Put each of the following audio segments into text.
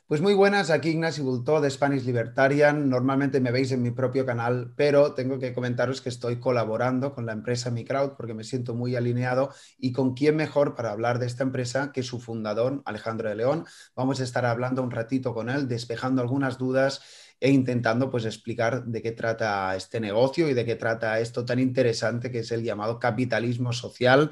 Pues muy buenas, aquí Ignasi Bultó de Spanish Libertarian. Normalmente me veis en mi propio canal, pero tengo que comentaros que estoy colaborando con la empresa MiCrowd porque me siento muy alineado y con quién mejor para hablar de esta empresa que su fundador, Alejandro de León. Vamos a estar hablando un ratito con él, despejando algunas dudas e intentando pues explicar de qué trata este negocio y de qué trata esto tan interesante que es el llamado capitalismo social.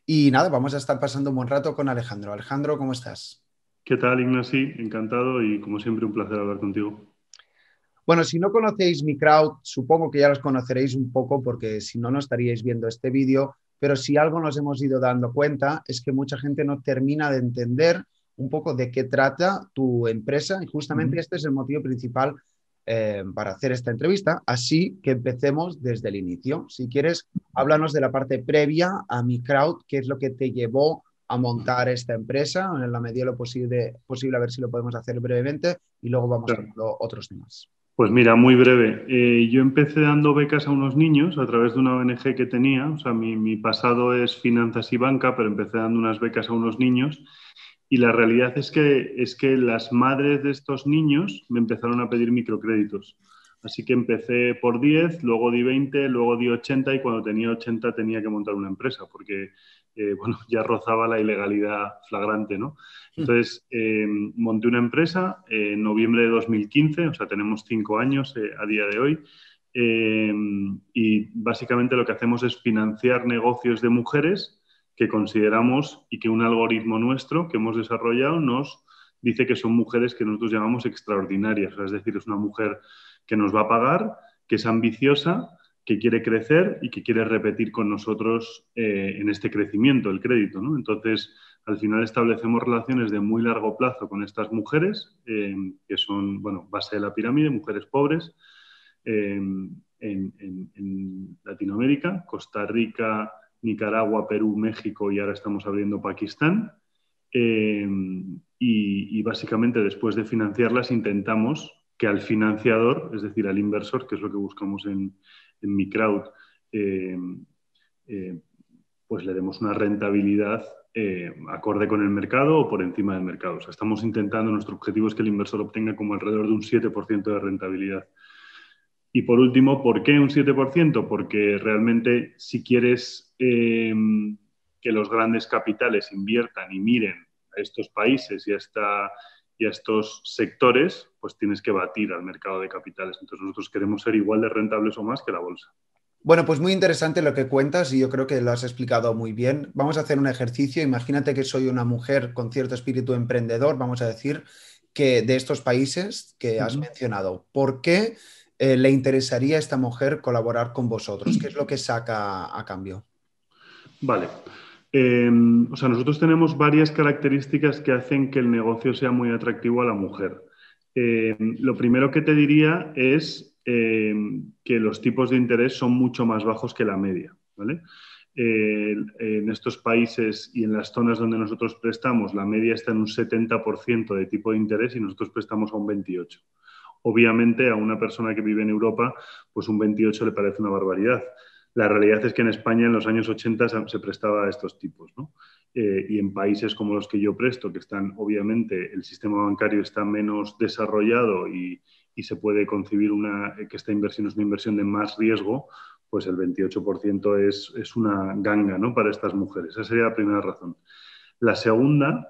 Y nada, vamos a estar pasando un buen rato con Alejandro. Alejandro, ¿cómo estás? ¿Qué tal, Ignasi? Encantado y como siempre un placer hablar contigo. Bueno, si no conocéis mi crowd, supongo que ya los conoceréis un poco porque si no, no estaríais viendo este vídeo, pero si algo nos hemos ido dando cuenta es que mucha gente no termina de entender un poco de qué trata tu empresa y justamente Ujú. este es el motivo principal para hacer esta entrevista, así que empecemos desde el inicio. Si quieres, háblanos de la parte previa a mi crowd, qué es lo que te llevó a montar esta empresa, en la medida de lo posible a ver si lo podemos hacer brevemente y luego vamos Claro. tocando otros temas. Pues mira, muy breve. Yo empecé dando becas a unos niños a través de una ONG que tenía. O sea, mi pasado es finanzas y banca, pero empecé dando unas becas a unos niños. Y la realidad es que las madres de estos niños me empezaron a pedir microcréditos. Así que empecé por 10, luego di 20, luego di 80 y cuando tenía 80 tenía que montar una empresa porque bueno, ya rozaba la ilegalidad flagrante, ¿no? Entonces, monté una empresa en noviembre de 2015, o sea, tenemos 5 años a día de hoy, eh, y básicamente lo que hacemos es financiar negocios de mujeres que consideramos y que un algoritmo nuestro que hemos desarrollado nos dice que son mujeres que nosotros llamamos extraordinarias, o sea, es decir, es una mujer que nos va a pagar, que es ambiciosa, que quiere crecer y que quiere repetir con nosotros en este crecimiento, el crédito, ¿no? Entonces, al final establecemos relaciones de muy largo plazo con estas mujeres, que son, bueno, base de la pirámide, mujeres pobres, en Latinoamérica, Costa Rica, Nicaragua, Perú, México y ahora estamos abriendo Pakistán. Eh, y básicamente después de financiarlas intentamos que al financiador, es decir, al inversor, que es lo que buscamos en mi crowd, eh, eh, pues le demos una rentabilidad acorde con el mercado o por encima del mercado. O sea, estamos intentando, nuestro objetivo es que el inversor obtenga como alrededor de un 7% de rentabilidad. Y por último, ¿por qué un 7%? Porque realmente si quieres que los grandes capitales inviertan y miren a estos países y a estos sectores, pues tienes que batir al mercado de capitales. Entonces nosotros queremos ser igual de rentables o más que la bolsa. Bueno, pues muy interesante lo que cuentas y yo creo que lo has explicado muy bien. Vamos a hacer un ejercicio. Imagínate que soy una mujer con cierto espíritu emprendedor, vamos a decir, que de estos países que Uh has -huh. mencionado. ¿Por qué le interesaría a esta mujer colaborar con vosotros? ¿Qué es lo que saca a cambio? Vale. O sea, nosotros tenemos varias características que hacen que el negocio sea muy atractivo a la mujer. Lo primero que te diría es que los tipos de interés son mucho más bajos que la media, ¿vale? En estos países y en las zonas donde nosotros prestamos, la media está en un 70% de tipo de interés y nosotros prestamos a un 28%. Obviamente a una persona que vive en Europa, pues un 28 le parece una barbaridad. La realidad es que en España en los años 80 se prestaba a estos tipos, ¿no? Y en países como los que yo presto, que están, obviamente, el sistema bancario está menos desarrollado y se puede concebir que esta inversión es una inversión de más riesgo, pues el 28% es una ganga, ¿no? Para estas mujeres. Esa sería la primera razón. La segunda,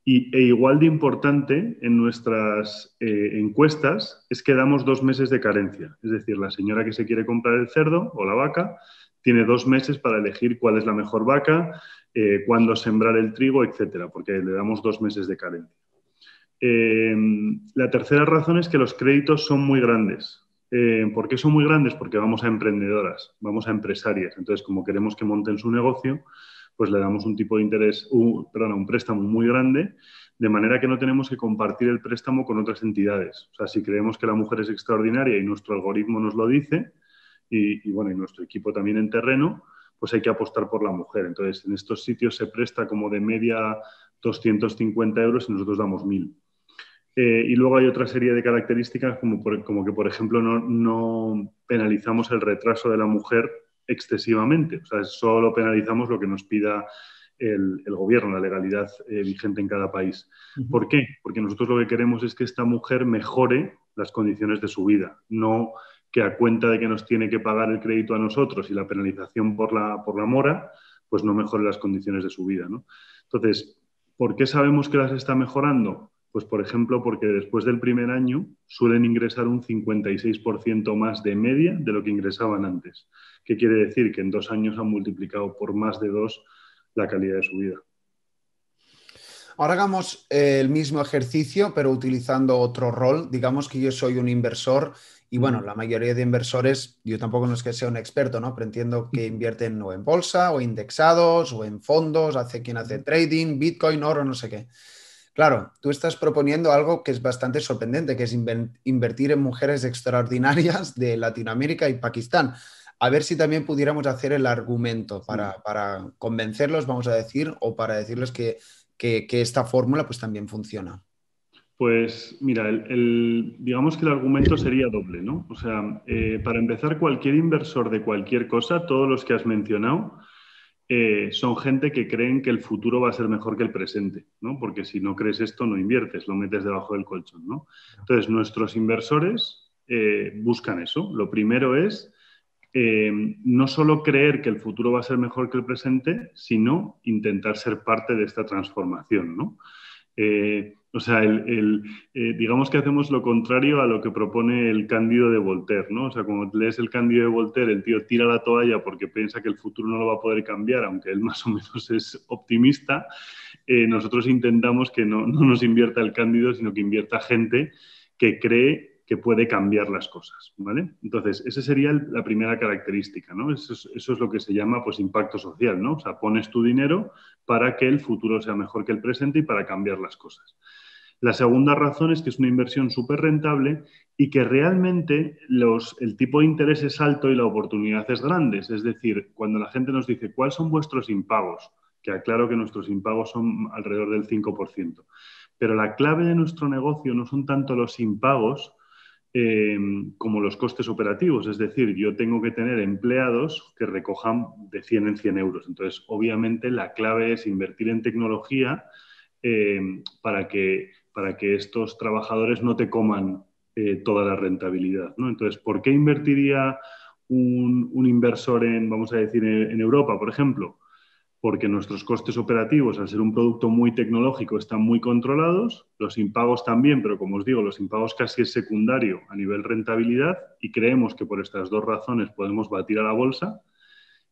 e igual de importante en nuestras encuestas, es que damos 2 meses de carencia. Es decir, la señora que se quiere comprar el cerdo o la vaca tiene 2 meses para elegir cuál es la mejor vaca, cuándo sembrar el trigo, etcétera, porque le damos 2 meses de carencia. Eh, la tercera razón es que los créditos son muy grandes. ¿Por qué son muy grandes? Porque vamos a emprendedoras, vamos a empresarias. Entonces, como queremos que monten su negocio, pues le damos un tipo de interés, un préstamo muy grande, de manera que no tenemos que compartir el préstamo con otras entidades. O sea, si creemos que la mujer es extraordinaria y nuestro algoritmo nos lo dice, bueno, y nuestro equipo también en terreno, pues hay que apostar por la mujer. Entonces, en estos sitios se presta como de media 250 euros y nosotros damos 1.000. Y luego hay otra serie de características como que, por ejemplo, no penalizamos el retraso de la mujer excesivamente. O sea, solo penalizamos lo que nos pida el gobierno, la legalidad vigente en cada país. Ujú. ¿Por qué? Porque nosotros lo que queremos es que esta mujer mejore las condiciones de su vida, no que a cuenta de que nos tiene que pagar el crédito a nosotros y la penalización por la mora, pues no mejore las condiciones de su vida, ¿no? Entonces, ¿por qué sabemos que las está mejorando? Pues, por ejemplo, porque después del primer año suelen ingresar un 56% más de media de lo que ingresaban antes. ¿Qué quiere decir? Que en 2 años han multiplicado por más de 2 la calidad de su vida. Ahora hagamos el mismo ejercicio, pero utilizando otro rol. Digamos que yo soy un inversor y bueno, Ujú. la mayoría de inversores, yo tampoco no es que sea un experto, ¿no? Pero entiendo que invierten o en bolsa o indexados o en fondos, hace quien hace trading, Bitcoin, oro, no sé qué. Claro, tú estás proponiendo algo que es bastante sorprendente, que es invertir en mujeres extraordinarias de Latinoamérica y Pakistán. A ver si también pudiéramos hacer el argumento Sí. para convencerlos, vamos a decir, o para decirles que esta fórmula pues también funciona. Pues mira, digamos que el argumento sería doble, ¿no? O sea, para empezar, cualquier inversor de cualquier cosa, todos los que has mencionado, son gente que creen que el futuro va a ser mejor que el presente, ¿no? Porque si no crees esto, no inviertes, lo metes debajo del colchón, ¿no? Entonces, nuestros inversores buscan eso. Lo primero es no solo creer que el futuro va a ser mejor que el presente, sino intentar ser parte de esta transformación, ¿no? O sea, digamos que hacemos lo contrario a lo que propone el Cándido de Voltaire, ¿no? O sea, cuando lees el Cándido de Voltaire, el tío tira la toalla porque piensa que el futuro no lo va a poder cambiar, aunque él más o menos es optimista. Nosotros intentamos que no nos invierta el Cándido, sino que invierta gente que cree que puede cambiar las cosas, ¿vale? Entonces, esa sería la primera característica, ¿no? Eso es lo que se llama, pues, impacto social, ¿no? O sea, pones tu dinero para que el futuro sea mejor que el presente y para cambiar las cosas. La segunda razón es que es una inversión súper rentable y que realmente el tipo de interés es alto y la oportunidad es grande. Es decir, cuando la gente nos dice, ¿cuáles son vuestros impagos? Que aclaro que nuestros impagos son alrededor del 5%. Pero la clave de nuestro negocio no son tanto los impagos eh, como los costes operativos. Es decir, yo tengo que tener empleados que recojan de 100 en 100 euros. Entonces, obviamente, la clave es invertir en tecnología para que estos trabajadores no te coman toda la rentabilidad, ¿no? Entonces, ¿por qué invertiría un inversor vamos a decir, en Europa, por ejemplo? Porque nuestros costes operativos, al ser un producto muy tecnológico, están muy controlados, los impagos también, pero como os digo, los impagos casi es secundario a nivel rentabilidad y creemos que por estas dos razones podemos batir a la bolsa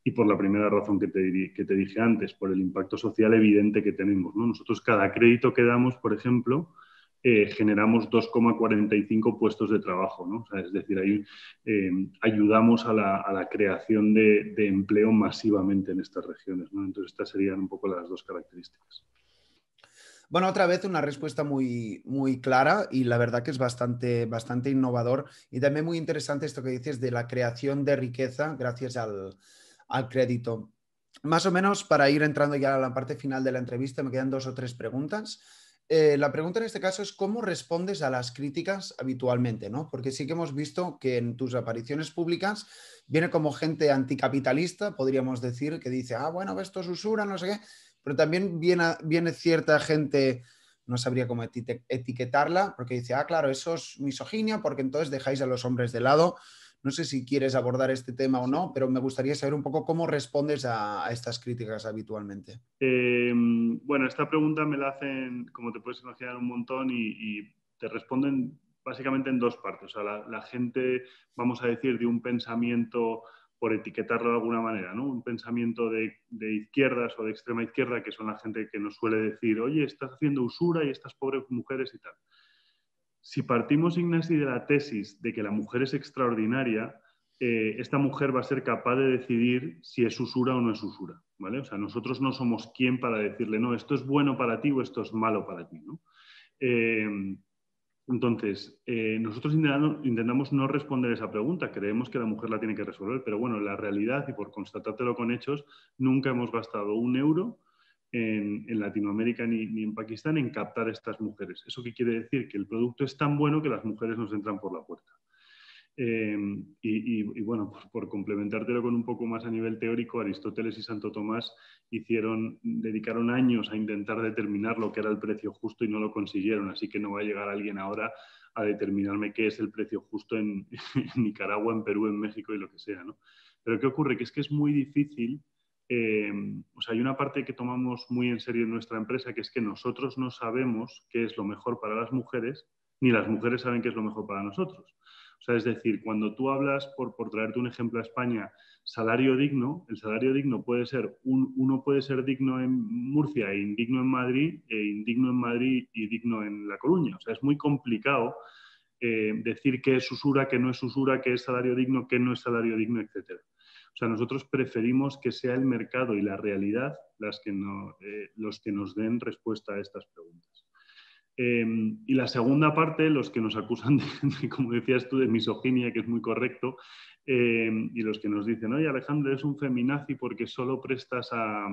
y por la primera razón que te dije antes, por el impacto social evidente que tenemos, ¿no? Nosotros cada crédito que damos, por ejemplo, generamos 2,45 puestos de trabajo, ¿no? O sea, es decir, ahí ayudamos a la creación de empleo masivamente en estas regiones, ¿no? Entonces, estas serían un poco las dos características. Bueno, otra vez una respuesta muy, muy clara y la verdad que es bastante, bastante innovador y también muy interesante esto que dices de la creación de riqueza gracias al crédito. Más o menos para ir entrando ya a la parte final de la entrevista, me quedan dos o tres preguntas. La pregunta en este caso es cómo respondes a las críticas habitualmente, ¿no? Porque sí que hemos visto que en tus apariciones públicas viene como gente anticapitalista, podríamos decir, que dice, ah, bueno, esto es usura, no sé qué, pero también viene cierta gente, no sabría cómo etiquetarla, porque dice, ah, claro, eso es misoginia, porque entonces dejáis a los hombres de lado. No sé si quieres abordar este tema o Sí. no, pero me gustaría saber un poco cómo respondes a estas críticas habitualmente. Bueno, esta pregunta me la hacen, como te puedes imaginar, un montón y te responden básicamente en dos partes. O sea, la gente, vamos a decir, de un pensamiento, por etiquetarlo de alguna manera, ¿no? Un pensamiento de izquierdas o de extrema izquierda, que son la gente que nos suele decir, oye, estás haciendo usura y estas pobres mujeres y tal. Si partimos, Ignasi, de la tesis de que la mujer es extraordinaria, esta mujer va a ser capaz de decidir si es usura o no es usura, ¿vale? O sea, nosotros no somos quien para decirle, no, esto es bueno para ti o esto es malo para ti, ¿no? Eh, entonces, nosotros intentamos no responder esa pregunta, creemos que la mujer la tiene que resolver, pero bueno, la realidad, y por constatártelo con hechos, nunca hemos gastado un euro en Latinoamérica ni en Pakistán en captar a estas mujeres. ¿Eso qué quiere decir? Que el producto es tan bueno que las mujeres nos entran por la puerta. Y bueno, por complementártelo con un poco más a nivel teórico, Aristóteles y Santo Tomás dedicaron años a intentar determinar lo que era el precio justo y no lo consiguieron, así que no va a llegar alguien ahora a determinarme qué es el precio justo en, en Nicaragua, en Perú, en México y lo que sea, ¿no? Pero ¿qué ocurre? Que es muy difícil. O sea, hay una parte que tomamos muy en serio en nuestra empresa, que es que nosotros no sabemos qué es lo mejor para las mujeres, ni las mujeres saben qué es lo mejor para nosotros. O sea, es decir, cuando tú hablas, por traerte un ejemplo a España, salario digno, el salario digno puede ser, uno puede ser digno en Murcia e indigno en Madrid, e indigno en Madrid y digno en La Coruña. O sea, es muy complicado decir qué es usura, qué no es usura, qué es salario digno, qué no es salario digno, etcétera. O sea, nosotros preferimos que sea el mercado y la realidad los que nos den respuesta a estas preguntas. Y la segunda parte, los que nos acusan como decías tú, de misoginia, que es muy correcto, y los que nos dicen, oye, Alejandro, eres un feminazi porque solo prestas a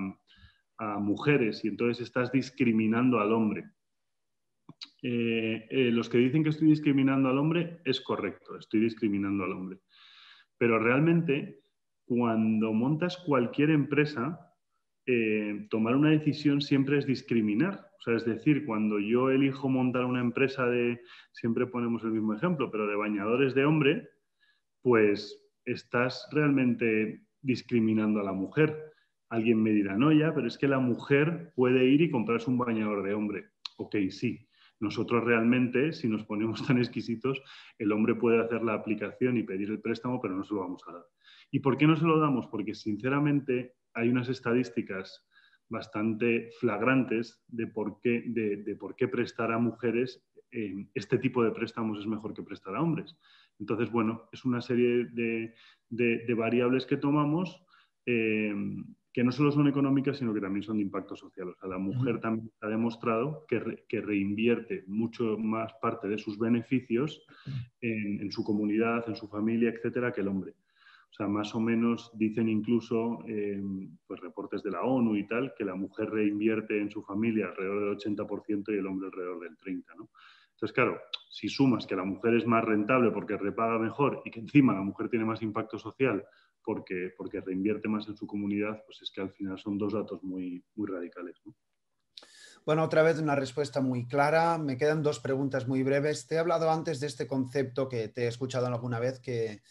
mujeres y entonces estás discriminando al hombre. Los que dicen que estoy discriminando al hombre, es correcto, estoy discriminando al hombre. Pero realmente, cuando montas cualquier empresa, tomar una decisión siempre es discriminar. O sea, es decir, cuando yo elijo montar una empresa siempre ponemos el mismo ejemplo, pero de bañadores de hombre, pues estás realmente discriminando a la mujer. Alguien me dirá, no, ya, pero es que la mujer puede ir y comprarse un bañador de hombre. Ok, sí. Nosotros realmente, si nos ponemos tan exquisitos, el hombre puede hacer la aplicación y pedir el préstamo, pero no se lo vamos a dar. ¿Y por qué no se lo damos? Porque sinceramente hay unas estadísticas bastante flagrantes de por qué prestar a mujeres este tipo de préstamos es mejor que prestar a hombres. Entonces, bueno, es una serie de variables que tomamos que no solo son económicas, sino que también son de impacto social. O sea, la mujer también ha demostrado que reinvierte mucho más parte de sus beneficios en su comunidad, en su familia, etcétera, que el hombre. O sea, más o menos dicen incluso pues reportes de la ONU y tal, que la mujer reinvierte en su familia alrededor del 80% y el hombre alrededor del 30%, ¿no? Entonces, claro, si sumas que la mujer es más rentable porque repaga mejor y que encima la mujer tiene más impacto social porque reinvierte más en su comunidad, pues es que al final son dos datos muy, muy radicales, ¿no? Bueno, otra vez una respuesta muy clara. Me quedan dos preguntas muy breves. Te he hablado antes de este concepto que te he escuchado alguna vez que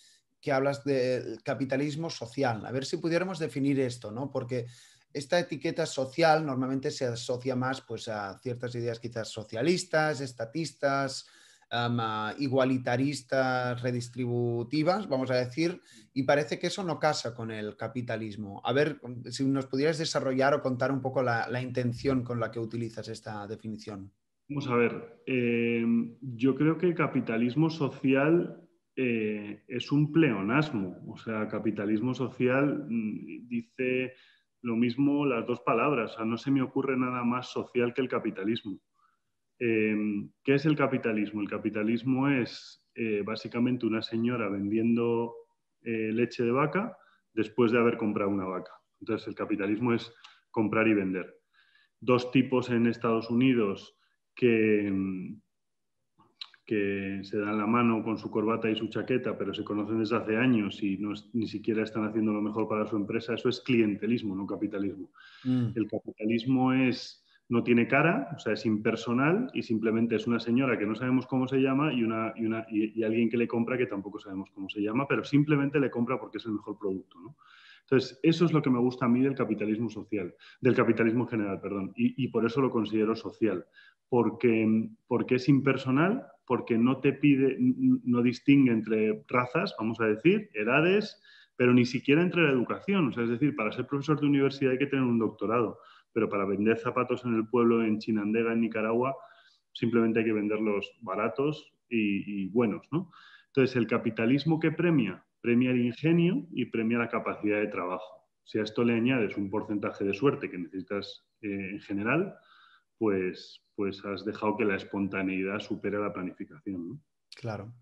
hablas del capitalismo social. A ver si pudiéramos definir esto, ¿no? Porque esta etiqueta social normalmente se asocia más pues, a ciertas ideas quizás socialistas, estatistas, igualitaristas, redistributivas, vamos a decir, y parece que eso no casa con el capitalismo. A ver, si nos pudieras desarrollar o contar un poco la intención con la que utilizas esta definición. Vamos a ver, yo creo que capitalismo social es un pleonasmo. O sea, capitalismo social dice lo mismo las dos palabras. O sea, no se me ocurre nada más social que el capitalismo. ¿Qué es el capitalismo? El capitalismo es básicamente una señora vendiendo leche de vaca después de haber comprado una vaca. Entonces, el capitalismo es comprar y vender. Dos tipos en Estados Unidos que, que se dan la mano con su corbata y su chaqueta, pero se conocen desde hace años y ni siquiera están haciendo lo mejor para su empresa, eso es clientelismo, no capitalismo. Mm. El capitalismo no tiene cara, o sea, es impersonal y simplemente es una señora que no sabemos cómo se llama y alguien que le compra que tampoco sabemos cómo se llama, pero simplemente le compra porque es el mejor producto, ¿no? Entonces, eso es lo que me gusta a mí del capitalismo social, del capitalismo en general, perdón, y por eso lo considero social, porque es impersonal, porque no te pide, no distingue entre razas, vamos a decir, edades, pero ni siquiera entre la educación. O sea, es decir, para ser profesor de universidad hay que tener un doctorado, pero para vender zapatos en el pueblo, en Chinandega, en Nicaragua, simplemente hay que venderlos baratos y buenos, ¿no? Entonces, el capitalismo que premia el ingenio y premia la capacidad de trabajo. Si a esto le añades un porcentaje de suerte que necesitas en general, pues has dejado que la espontaneidad supere la planificación, ¿no? Claro.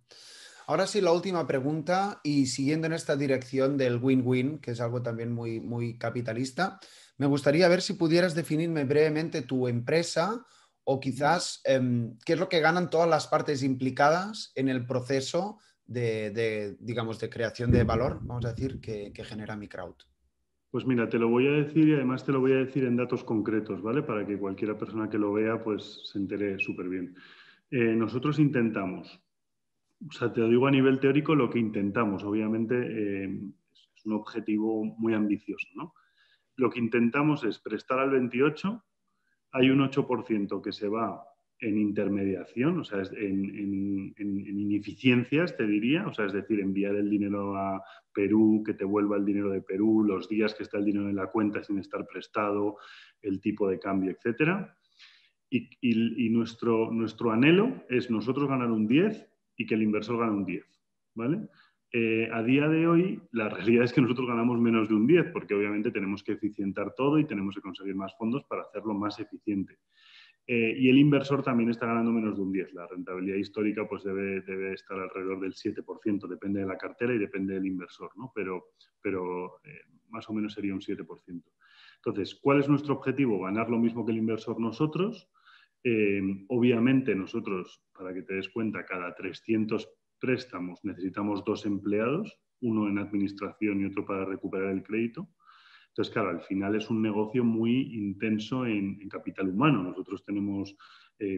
Ahora sí, la última pregunta y siguiendo en esta dirección del win-win, que es algo también muy, muy capitalista, me gustaría ver si pudieras definirme brevemente tu empresa o quizás qué es lo que ganan todas las partes implicadas en el proceso digamos, de creación de valor, vamos a decir, que genera mi crowd. Pues mira, te lo voy a decir y además te lo voy a decir en datos concretos, ¿vale? Para que cualquiera persona que lo vea pues se entere súper bien. Nosotros intentamos, o sea, te lo digo a nivel teórico lo que intentamos, obviamente es un objetivo muy ambicioso, ¿no? Lo que intentamos es prestar al 28, hay un 8% que se va en intermediación, o sea, en ineficiencias, te diría, o sea, es decir, enviar el dinero a Perú, que te vuelva el dinero de Perú, los días que está el dinero en la cuenta sin estar prestado, el tipo de cambio, etcétera. Y nuestro anhelo es nosotros ganar un 10 y que el inversor gane un 10, ¿vale? A día de hoy, la realidad es que nosotros ganamos menos de un 10, porque obviamente tenemos que eficientar todo y tenemos que conseguir más fondos para hacerlo más eficiente. Y el inversor también está ganando menos de un 10. La rentabilidad histórica pues debe estar alrededor del 7%, depende de la cartera y depende del inversor, ¿no? Pero más o menos sería un 7%. Entonces, ¿cuál es nuestro objetivo? Ganar lo mismo que el inversor nosotros. Obviamente nosotros, para que te des cuenta, cada 300 préstamos necesitamos 2 empleados, uno en administración y otro para recuperar el crédito. Entonces, claro, al final es un negocio muy intenso en capital humano. Nosotros tenemos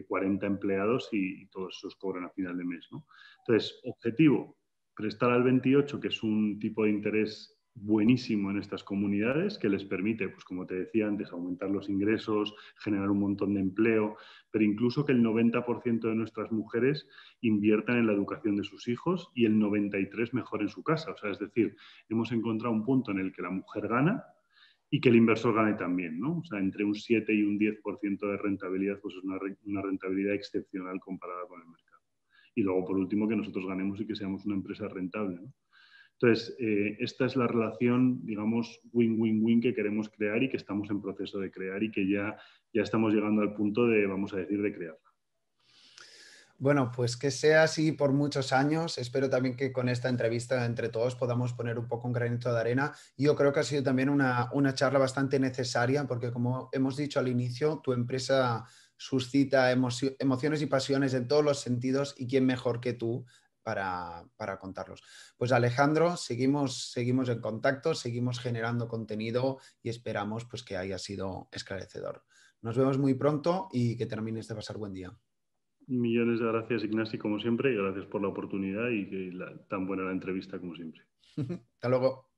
40 empleados y todos esos cobran a final de mes, ¿no? Entonces, objetivo, prestar al 28, que es un tipo de interés buenísimo en estas comunidades que les permite, pues como te decía antes, aumentar los ingresos, generar un montón de empleo, pero incluso que el 90% de nuestras mujeres inviertan en la educación de sus hijos y el 93% mejor en su casa. O sea, es decir, hemos encontrado un punto en el que la mujer gana y que el inversor gane también, ¿no? O sea, entre un 7 y un 10% de rentabilidad, pues es una rentabilidad excepcional comparada con el mercado. Y luego, por último, que nosotros ganemos y que seamos una empresa rentable, ¿no? Entonces, esta es la relación, digamos, win-win-win que queremos crear y que estamos en proceso de crear y que ya estamos llegando al punto de, vamos a decir, de crearla. Bueno, pues que sea así por muchos años. Espero también que con esta entrevista entre todos podamos poner un poco un granito de arena. Y yo creo que ha sido también una charla bastante necesaria porque, como hemos dicho al inicio, tu empresa suscita emociones y pasiones en todos los sentidos y quién mejor que tú para contarlos. Pues Alejandro, seguimos en contacto, seguimos generando contenido y esperamos pues, que haya sido esclarecedor. Nos vemos muy pronto y que termines de pasar buen día. Millones de gracias, Ignasi, como siempre, y gracias por la oportunidad y tan buena la entrevista como siempre. Hasta luego.